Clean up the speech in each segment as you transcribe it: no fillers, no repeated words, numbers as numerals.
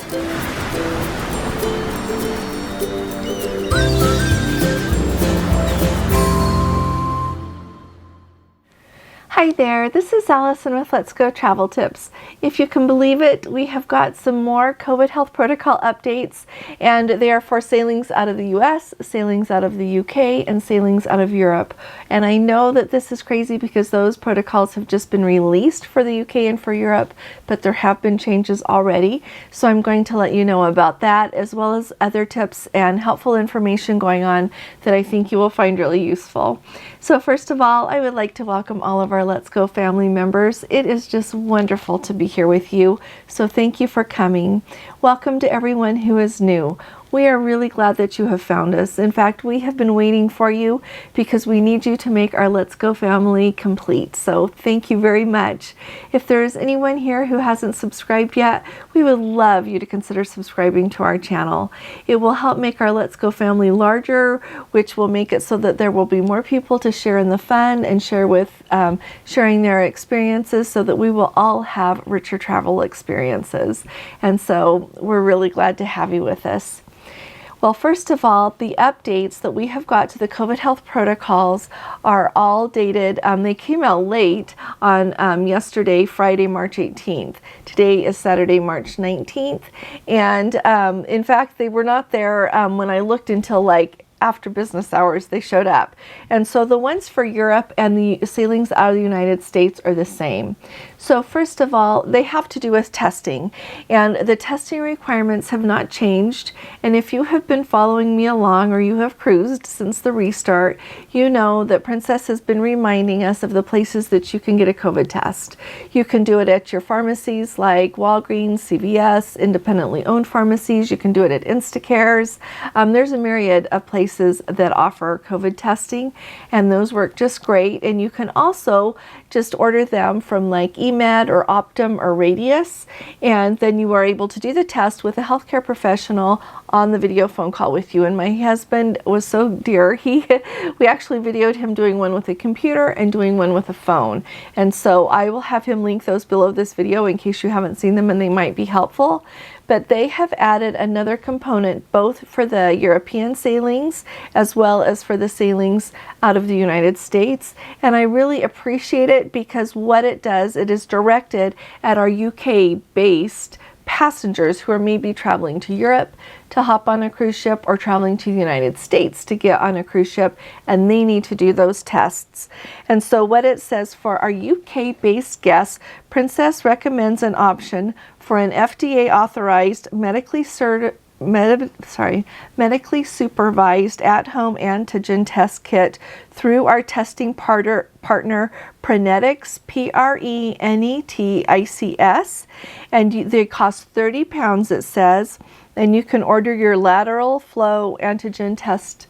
Hi there, this is Allison with Let's Go Travel Tips. If you can believe it, we have got some more COVID health protocol updates, and they are for sailings out of the US, sailings out of the UK, and sailings out of Europe. And I know that this is crazy because those protocols have just been released for the UK and for Europe, but there have been changes already. So I'm going to let you know about that, as well as other tips and helpful information going on that I think you will find really useful. So first of all, I would like to welcome all of our Let's Go family members. It is just wonderful to be here with you. So thank you for coming. Welcome to everyone who is new. We are really glad that you have found us. In fact, we have been waiting for you because we need you to make our Let's Go family complete. So thank you very much. If there is anyone here who hasn't subscribed yet, we would love you to consider subscribing to our channel. It will help make our Let's Go family larger, which will make it so that there will be more people to share in the fun and share with sharing their experiences, so that we will all have richer travel experiences. And so we're really glad to have you with us. Well, first of all, the updates that we have got to the COVID health protocols are all dated. They came out late on yesterday, Friday, March 18th. Today is Saturday, March 19th. And in fact, they were not there when I looked until like after business hours. They showed up. And so the ones for Europe and the sailings out of the United States are the same. So first of all, they have to do with testing, and the testing requirements have not changed. And if you have been following me along, or you have cruised since the restart, you know that Princess has been reminding us of the places that you can get a COVID test. You can do it at your pharmacies like Walgreens, CVS, independently owned pharmacies. You can do it at Instacares. There's a myriad of places that offer COVID testing, and those work just great. And you can also just order them from like eMed or Optum or Radius, and then you are able to do the test with a healthcare professional on the video phone call with you. And my husband was so dear, we actually videoed him doing one with a computer and doing one with a phone. And so I will have him link those below this video in case you haven't seen them and they might be helpful. But they have added another component both for the European sailings as well as for the sailings out of the United States. And I really appreciate it because what it does, it is directed at our UK-based passengers who are maybe traveling to Europe to hop on a cruise ship, or traveling to the United States to get on a cruise ship, and they need to do those tests. And so what it says for our UK-based guests, Princess recommends an option for an FDA authorized, medically supervised at-home antigen test kit through our testing partner Prenetics, Prenetics, and they cost £30, it says, and you can order your lateral flow antigen test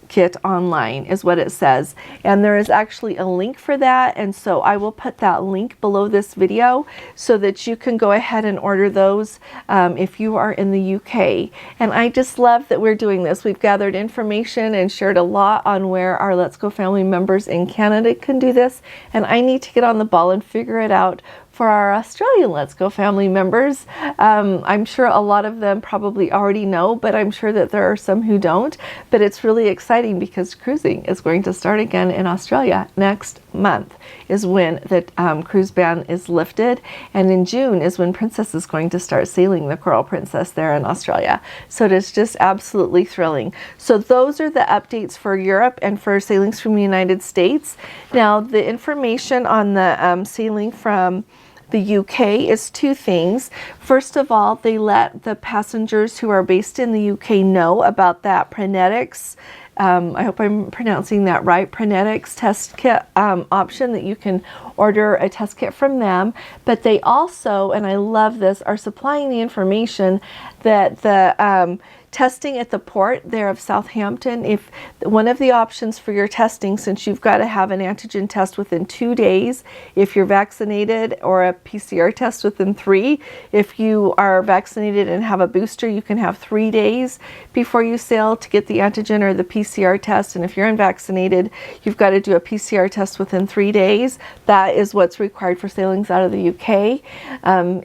kit online, is what it says. And there is actually a link for that, and so I will put that link below this video so that you can go ahead and order those if you are in the UK. And I just love that we're doing this. We've gathered information and shared a lot on where our Let's Go family members in Canada can do this, and I need to get on the ball and figure it out for our Australian Let's Go family members. I'm sure a lot of them probably already know, but I'm sure that there are some who don't. But it's really exciting because cruising is going to start again in Australia next month, is when the cruise ban is lifted, and in June is when Princess is going to start sailing the Coral Princess there in Australia. So it is just absolutely thrilling. So those are the updates for Europe and for sailings from the United States. Now the information on the sailing from the UK is two things. First of all, they let the passengers who are based in the UK know about that Prenetics, I hope I'm pronouncing that right, Prenetics test kit option, that you can order a test kit from them. But they also, and I love this, are supplying the information that the testing at the port there of Southampton, if one of the options for your testing, since you've got to have an antigen test within 2 days if you're vaccinated, or a PCR test within 3. If you are vaccinated and have a booster, you can have 3 days before you sail to get the antigen or the PCR test. And if you're unvaccinated, you've got to do a PCR test within 3 days. That is what's required for sailings out of the UK.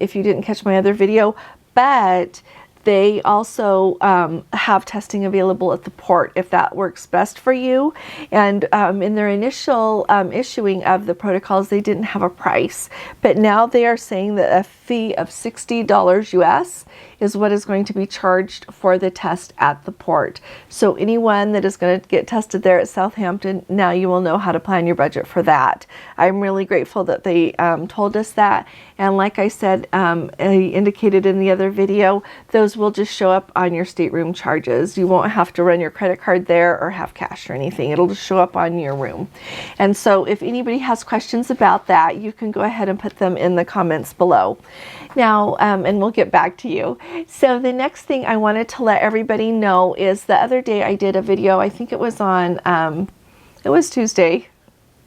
If you didn't catch my other video, but they also have testing available at the port if that works best for you. And in their initial issuing of the protocols, they didn't have a price, but now they are saying that a fee of $60 US is what is going to be charged for the test at the port. So anyone that is going to get tested there at Southampton, now you will know how to plan your budget for that. I'm really grateful that they told us that. And like I said, I indicated in the other video, those will just show up on your stateroom charges. You won't have to run your credit card there or have cash or anything. It'll just show up on your room. And so if anybody has questions about that, you can go ahead and put them in the comments below. Now, and we'll get back to you. So the next thing I wanted to let everybody know is the other day I did a video, I think it was on, it was Tuesday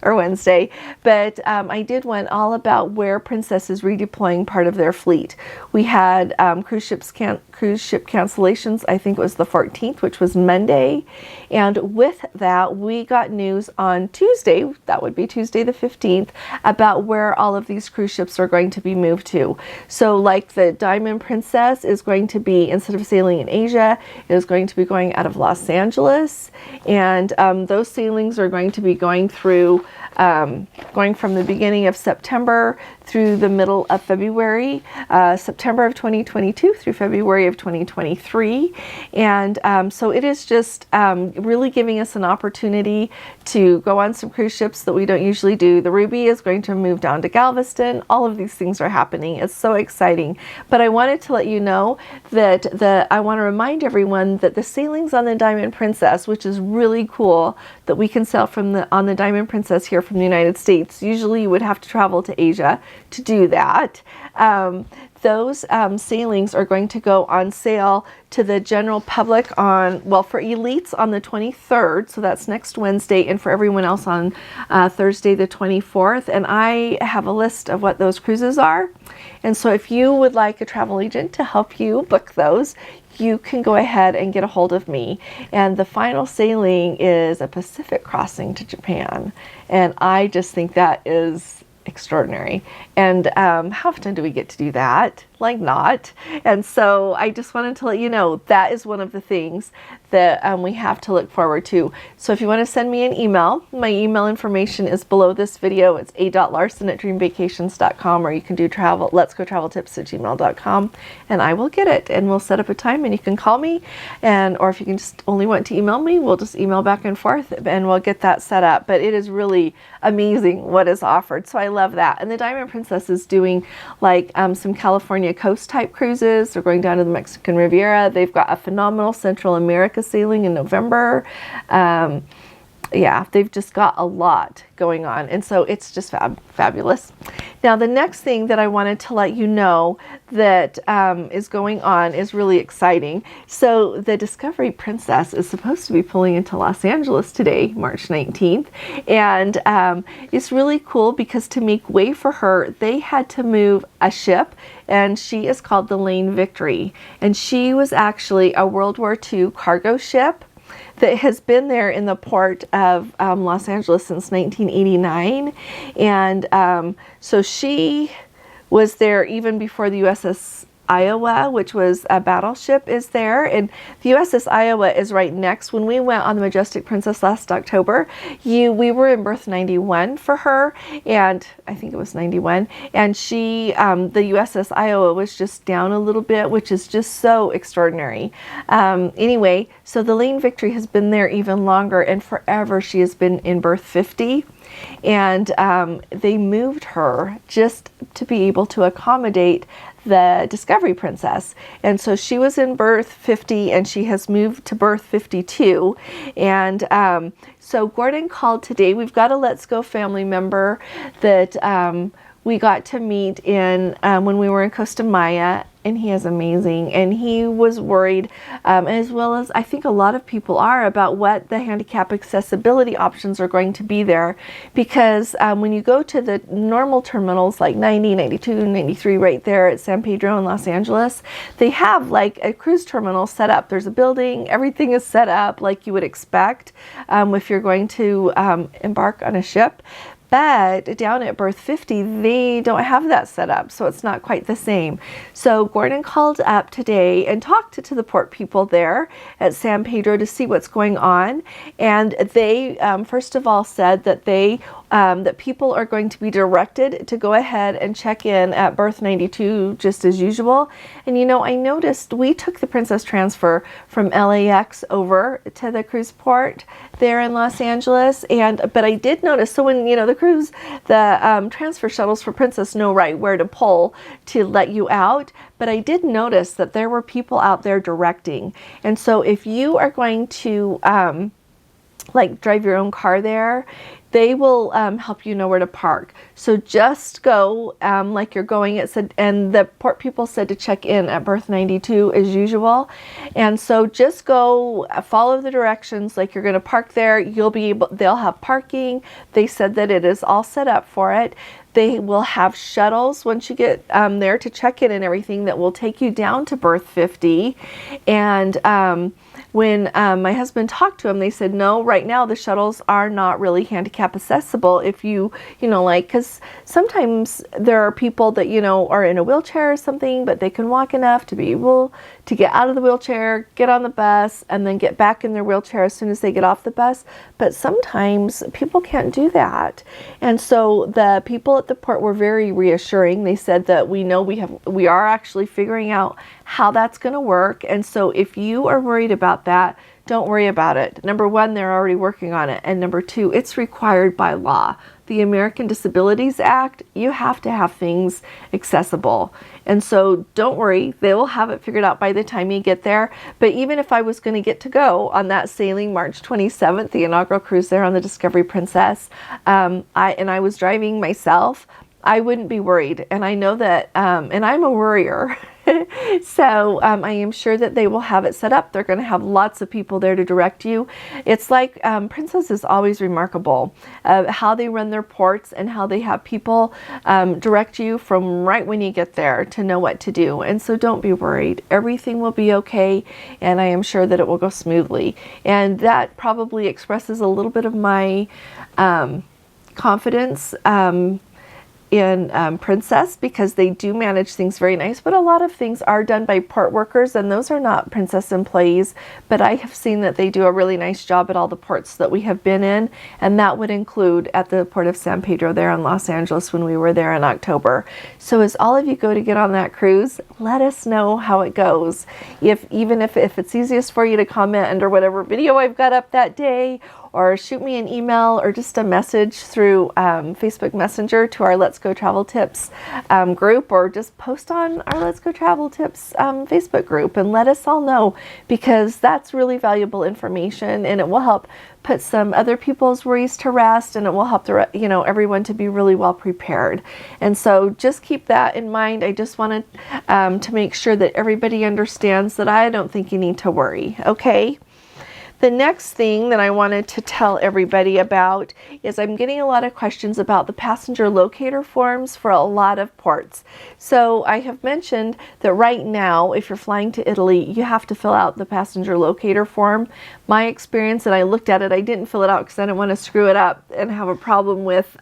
or Wednesday, but I did one all about where Princess is redeploying part of their fleet. We had cruise ship cancellations, I think it was the 14th, which was Monday. And with that, we got news on Tuesday, that would be Tuesday the 15th, about where all of these cruise ships are going to be moved to. So like the Diamond Princess is going to be, instead of sailing in Asia, it is going to be going out of Los Angeles. And those sailings are going to be going through going from the beginning of September through the middle of February, September of 2022 through February of 2023. And so it is just really giving us an opportunity to go on some cruise ships that we don't usually do. The Ruby is going to move down to Galveston. All of these things are happening. It's so exciting. But I wanted to let you know that I want to remind everyone that the sailings on the Diamond Princess, which is really cool that we can sail on the Diamond Princess here from the United States. Usually you would have to travel to Asia to do that. Those sailings are going to go on sale to the general public on, well, for elites on the 23rd, so that's next Wednesday, and for everyone else on Thursday the 24th. And I have a list of what those cruises are. And so if you would like a travel agent to help you book those, you can go ahead and get a hold of me. And the final sailing is a Pacific crossing to Japan. And I just think that is extraordinary. And how often do we get to do that? Like not. And so I just wanted to let you know that is one of the things that we have to look forward to. So if you want to send me an email, my email information is below this video. It's a.larson@dreamvacations.com, or you can do letsgotraveltips@gmail.com, and I will get it, and we'll set up a time and you can call me, or if you can just only want to email me, we'll just email back and forth and we'll get that set up. But it is really amazing what is offered. So I love that. And the Diamond Princess is doing like some California coast type cruises. They're going down to the Mexican Riviera. They've got a phenomenal Central America sailing in November. Yeah, they've just got a lot going on, and so it's just fabulous. Now the next thing that I wanted to let you know that is going on is really exciting. So the Discovery Princess is supposed to be pulling into Los Angeles today, March 19th, and it's really cool because to make way for her, they had to move a ship, and she is called the Lane Victory, and she was actually a World War II cargo ship that has been there in the port of Los Angeles since 1989. And so she was there even before the USS Iowa, which was a battleship, is there. And the USS Iowa is right next. When we went on the Majestic Princess last October, we were in berth 91 for her, and I think it was 91, and she, the USS Iowa was just down a little bit, which is just so extraordinary. Anyway, so the Lane Victory has been there even longer, and forever she has been in berth 50. And they moved her just to be able to accommodate the Discovery Princess. And so she was in berth 50 and she has moved to berth 52. And so Gordon called today. We've got a Let's Go family member that we got to meet in when we were in Costa Maya, and he is amazing. And he was worried, as well as I think a lot of people are, about what the handicap accessibility options are going to be there. Because when you go to the normal terminals like 90, 92, 93 right there at San Pedro in Los Angeles, they have like a cruise terminal set up. There's a building, everything is set up like you would expect if you're going to embark on a ship. But down at berth 50, they don't have that set up, so it's not quite the same. So Gordon called up today and talked to the port people there at San Pedro to see what's going on. And they, first of all, said that that people are going to be directed to go ahead and check in at berth 92 just as usual. And I noticed we took the Princess transfer from LAX over to the cruise port there in Los Angeles, but I did notice, so when the transfer shuttles for Princess know right where to pull to let you out, but I did notice that there were people out there directing. And so if you are going to drive your own car there, they will help you know where to park. So just go like you're going. It said, and the port people said to check in at berth 92 as usual. And so just go follow the directions like you're going to park there. They'll have parking. They said that it is all set up for it. They will have shuttles once you get there to check in and everything that will take you down to berth 50. And when my husband talked to him, they said, no, right now the shuttles are not really handicap accessible. If because sometimes there are people that, are in a wheelchair or something, but they can walk enough to be able to get out of the wheelchair, get on the bus, and then get back in their wheelchair as soon as they get off the bus. But sometimes people can't do that. And so the people at the port were very reassuring. They said that we are actually figuring out how that's going to work. And so if you are worried about that, don't worry about it. Number one, they're already working on it. And number two, it's required by law. The American Disabilities Act, you have to have things accessible. And so don't worry, they will have it figured out by the time you get there. But even if I was going to get to go on that sailing March 27th, the inaugural cruise there on the Discovery Princess, I was driving myself, I wouldn't be worried. And I know that, and I'm a worrier. So I am sure that they will have it set up. They're going to have lots of people there to direct you. It's like Princess is always remarkable how they run their ports and how they have people direct you from right when you get there to know what to do. And so don't be worried. Everything will be okay, and I am sure that it will go smoothly. And that probably expresses a little bit of my confidence in Princess, because they do manage things very nice, but a lot of things are done by port workers, and those are not Princess employees, but I have seen that they do a really nice job at all the ports that we have been in, and that would include at the port of San Pedro there in Los Angeles when we were there in October. So as all of you go to get on that cruise, let us know how it goes. Even if it's easiest for you to comment under whatever video I've got up that day, or shoot me an email or just a message through Facebook Messenger to our Let's Go Travel Tips group, or just post on our Let's Go Travel Tips Facebook group and let us all know, because that's really valuable information, and it will help put some other people's worries to rest, and it will help everyone to be really well prepared. And so just keep that in mind. I just wanted to make sure that everybody understands that I don't think you need to worry, okay? The next thing that I wanted to tell everybody about is I'm getting a lot of questions about the passenger locator forms for a lot of ports. So I have mentioned that right now, if you're flying to Italy, you have to fill out the passenger locator form. My experience, and I looked at it, I didn't fill it out because I didn't want to screw it up and have a problem with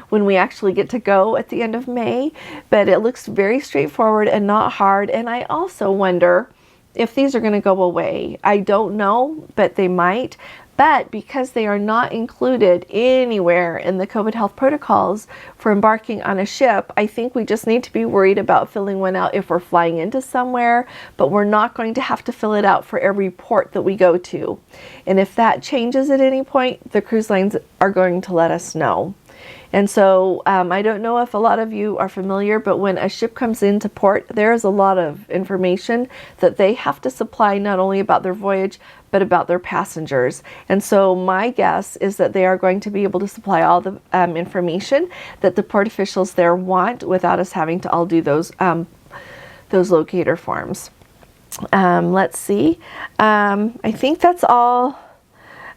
when we actually get to go at the end of May. But it looks very straightforward and not hard. And I also wonder if these are going to go away. I don't know, but they might. But because they are not included anywhere in the COVID health protocols for embarking on a ship, I think we just need to be worried about filling one out if we're flying into somewhere, but we're not going to have to fill it out for every port that we go to. And if that changes at any point, the cruise lines are going to let us know. And so I don't know if a lot of you are familiar, but when a ship comes into port, there's a lot of information that they have to supply, not only about their voyage, but about their passengers. And so my guess is that they are going to be able to supply all the information that the port officials there want without us having to all do those locator forms. Let's see. I think that's all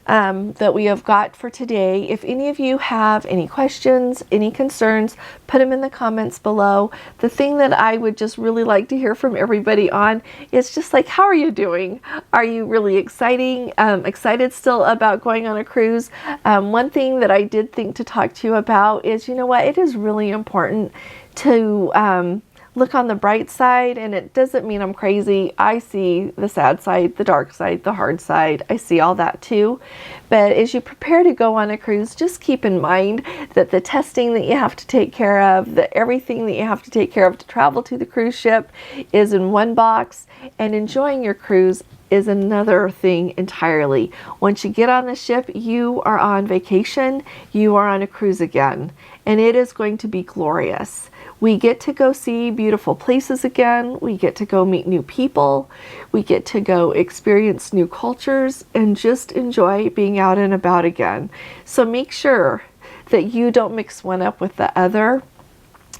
that we have got for today. If any of you have any questions, any concerns, put them in the comments below. The thing that I would just really like to hear from everybody on is just like, how are you doing? Are you really excited still about going on a cruise? One thing that I did think to talk to you about is, you know what, it is really important to look on the bright side, and it doesn't mean I'm crazy. I see the sad side, the dark side, the hard side. I see all that too. But as you prepare to go on a cruise, just keep in mind that the testing that you have to take care of, that everything that you have to take care of to travel to the cruise ship is in one box, and enjoying your cruise is another thing entirely. Once you get on the ship, you are on vacation, you are on a cruise again, and it is going to be glorious. We get to go see beautiful places again. We get to go meet new people. We get to go experience new cultures and just enjoy being out and about again. So make sure that you don't mix one up with the other,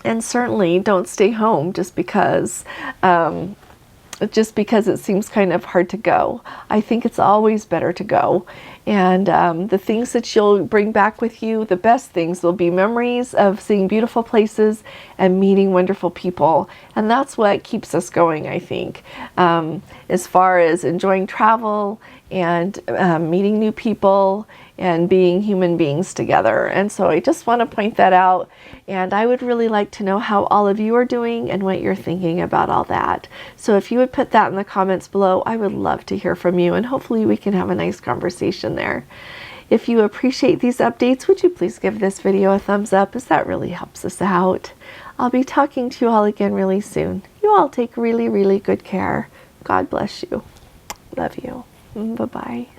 and certainly don't stay home just because it seems kind of hard to go. I think it's always better to go. And the things that you'll bring back with you, the best things, will be memories of seeing beautiful places and meeting wonderful people. And that's what keeps us going, I think, as far as enjoying travel and meeting new people and being human beings together. And so I just want to point that out. And I would really like to know how all of you are doing and what you're thinking about all that. So if you would put that in the comments below, I would love to hear from you, and hopefully we can have a nice conversation there. If you appreciate these updates, would you please give this video a thumbs up, as that really helps us out. I'll be talking to you all again really soon. You all take really, really good care. God bless you. Love you. Bye-bye.